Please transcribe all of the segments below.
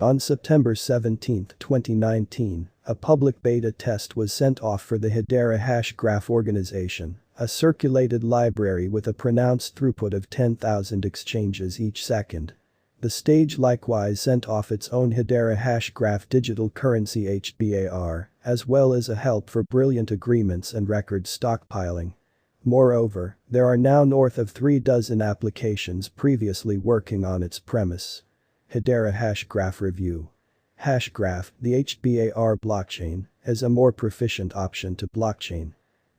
On September 17, 2019, a public beta test was sent off for the HEDERA HashGraph organization, a circulated library with a pronounced throughput of 10,000 exchanges each second. The stage likewise sent off its own HEDERA HashGraph digital currency HBAR, as well as a help for brilliant agreements and record stockpiling. Moreover, there are now north of 36 applications previously working on its premise. HEDERA HashGraph Review. HashGraph, the HBAR blockchain, is a more proficient option to blockchain.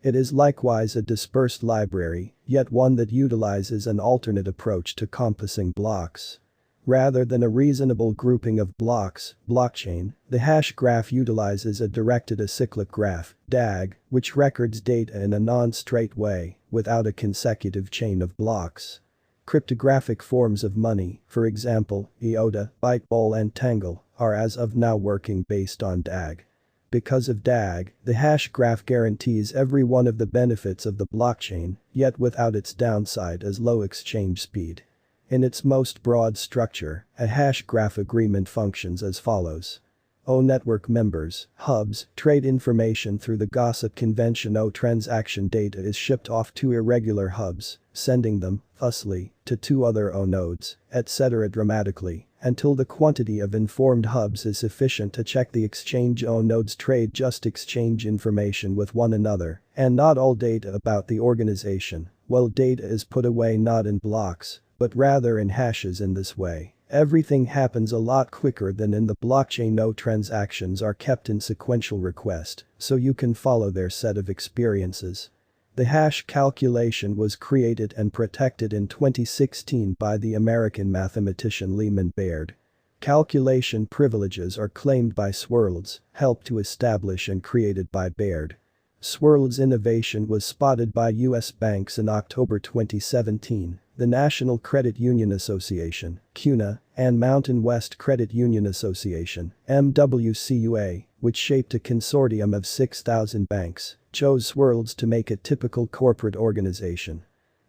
It is likewise a dispersed library, yet one that utilizes an alternate approach to compassing blocks. Rather than a reasonable grouping of blocks, blockchain, the hash graph utilizes a directed acyclic graph, DAG, which records data in a non-straight way, without a consecutive chain of blocks. Cryptographic forms of money, for example, IOTA, Byteball and Tangle, are as of now working based on DAG. Because of DAG, the hash graph guarantees every one of the benefits of the blockchain, yet without its downside as low exchange speed. In its most broad structure, a hash graph agreement functions as follows. O network members, hubs, trade information through the gossip convention. O transaction data is shipped off to irregular hubs, sending them, thusly, to 2 other O nodes, etc. dramatically, until the quantity of informed hubs is sufficient to check the exchange. O nodes trade just exchange information with one another, and not all data about the organization, while data is put away not in blocks, but rather in hashes. In this way, everything happens a lot quicker than in the blockchain. No transactions are kept in sequential request, so you can follow their set of experiences. The hash calculation was created and protected in 2016 by the American mathematician Lyman Baird. Calculation privileges are claimed by Swirlds, helped to establish and created by Baird. Swirlds' innovation was spotted by U.S. banks in October 2017, the National Credit Union Association, CUNA, and Mountain West Credit Union Association, MWCUA, which shaped a consortium of 6,000 banks, chose Swirlds to make a typical corporate organization.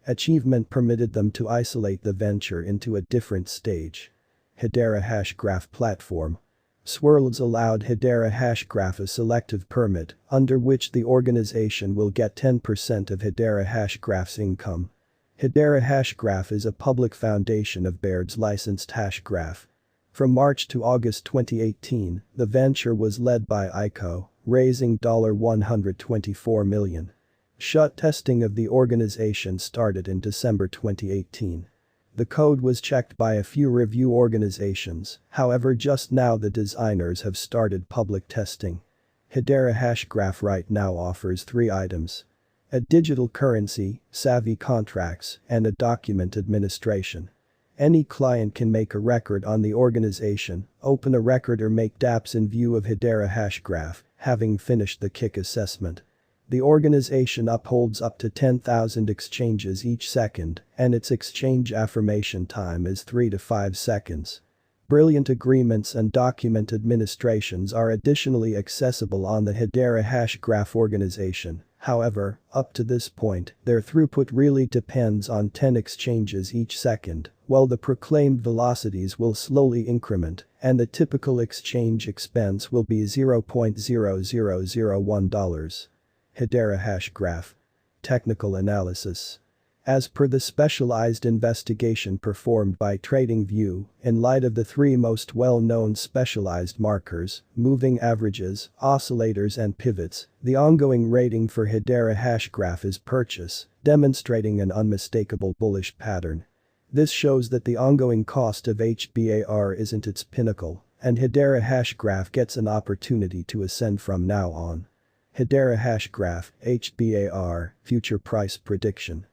Achievement permitted them to isolate the venture into a different stage. HEDERA HashGraph Platform. Swirlds allowed HEDERA HashGraph a selective permit, under which the organization will get 10% of HEDERA HashGraph's income. HEDERA HashGraph is a public foundation of Baird's licensed HashGraph. From March to August 2018, the venture was led by ICO, raising $124 million. Shut testing of the organization started in December 2018. The code was checked by a few review organizations, however just now the designers have started public testing. HEDERA HashGraph right now offers 3 items. A digital currency, savvy contracts, and a document administration. Any client can make a record on the organization, open a record or make dApps in view of HEDERA HashGraph, having finished the kick assessment. The organization upholds up to 10,000 exchanges each second, and its exchange affirmation time is 3 to 5 seconds. Brilliant agreements and document administrations are additionally accessible on the HEDERA HashGraph organization. However, up to this point, their throughput really depends on 10 exchanges each second, while the proclaimed velocities will slowly increment, and the typical exchange expense will be $0.0001. HEDERA HashGraph. Technical analysis. As per the specialized investigation performed by TradingView, in light of the 3 most well-known specialized markers, moving averages, oscillators and pivots, the ongoing rating for HEDERA HashGraph is purchase, demonstrating an unmistakable bullish pattern. This shows that the ongoing cost of HBAR isn't its pinnacle, and HEDERA HashGraph gets an opportunity to ascend from now on. HEDERA HashGraph, HBAR, Future Price Prediction.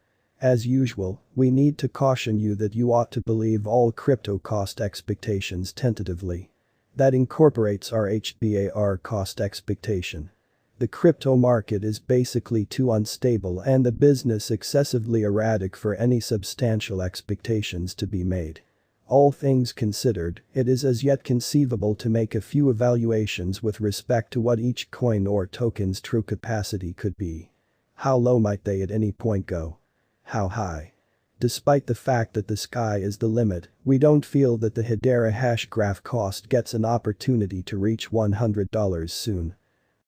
As usual, we need to caution you that you ought to believe all crypto cost expectations tentatively. That incorporates our HBAR cost expectation. The crypto market is basically too unstable and the business excessively erratic for any substantial expectations to be made. All things considered, it is as yet conceivable to make a few evaluations with respect to what each coin or token's true capacity could be. How low might they at any point go? How high? Despite the fact that the sky is the limit, we don't feel that the HEDERA HashGraph cost gets an opportunity to reach $100 soon.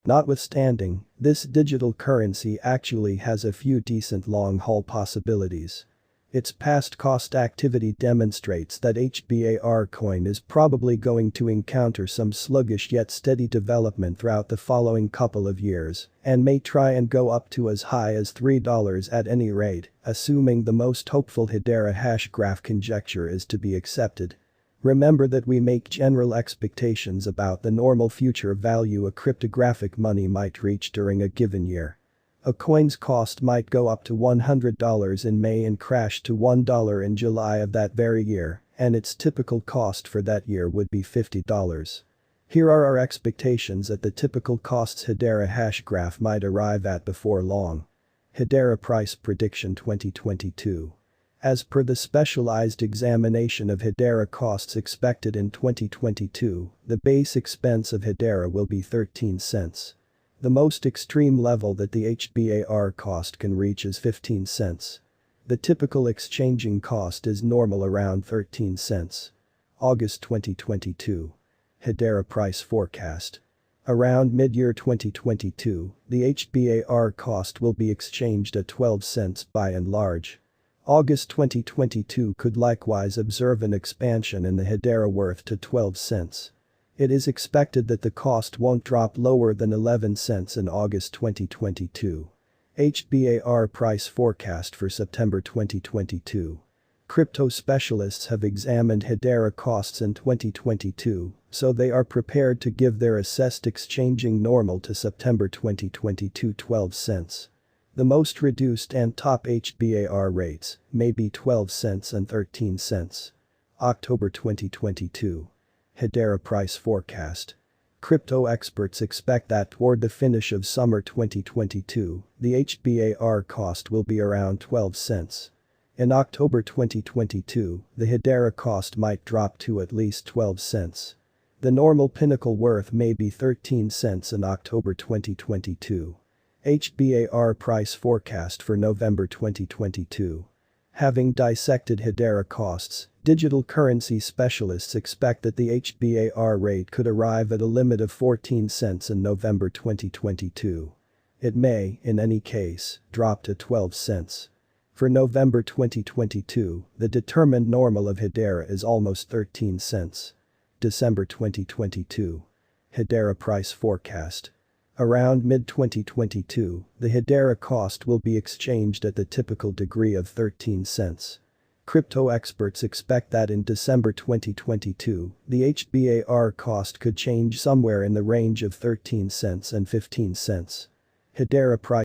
Notwithstanding, this digital currency actually has a few decent long-haul possibilities. Its past cost activity demonstrates that Hbar coin is probably going to encounter some sluggish yet steady development throughout the following couple of years, and may try and go up to as high as $3 at any rate, assuming the most hopeful HEDERA HashGraph conjecture is to be accepted. Remember that we make general expectations about the normal future value a cryptographic money might reach during a given year. A coin's cost might go up to $100 in May and crash to $1 in July of that very year, and its typical cost for that year would be $50. Here are our expectations at the typical costs HEDERA HashGraph might arrive at before long. HEDERA Price Prediction 2022. As per the specialized examination of HEDERA costs expected in 2022, the base expense of HEDERA will be 13 cents. The most extreme level that the Hbar cost can reach is 15 cents. The typical exchanging cost is normal around 13 cents. August 2022. HEDERA Price Forecast. Around mid-year 2022, the Hbar cost will be exchanged at 12 cents by and large. August 2022 could likewise observe an expansion in the HEDERA worth to 12 cents. It is expected that the cost won't drop lower than 11 cents in August 2022. Hbar price forecast for September 2022. Crypto specialists have examined HEDERA costs in 2022, so they are prepared to give their assessed exchanging normal to September 2022 12 cents. The most reduced and top Hbar rates may be 12 cents and 13 cents. October 2022. HEDERA Price Forecast. Crypto experts expect that toward the finish of summer 2022, the Hbar cost will be around 12 cents. In October 2022, the HEDERA cost might drop to at least 12 cents. The normal pinnacle worth may be 13 cents in October 2022. Hbar price forecast for November 2022. Having dissected HEDERA costs, digital currency specialists expect that the Hbar rate could arrive at a limit of 14 cents in November 2022. It may, in any case, drop to 12 cents. For November 2022, the determined normal of HEDERA is almost 13 cents. December 2022. HEDERA price forecast. Around mid-2022, the HEDERA cost will be exchanged at the typical degree of 13 cents. Crypto experts expect that in December 2022, the Hbar cost could change somewhere in the range of 13 cents and 15 cents. HEDERA price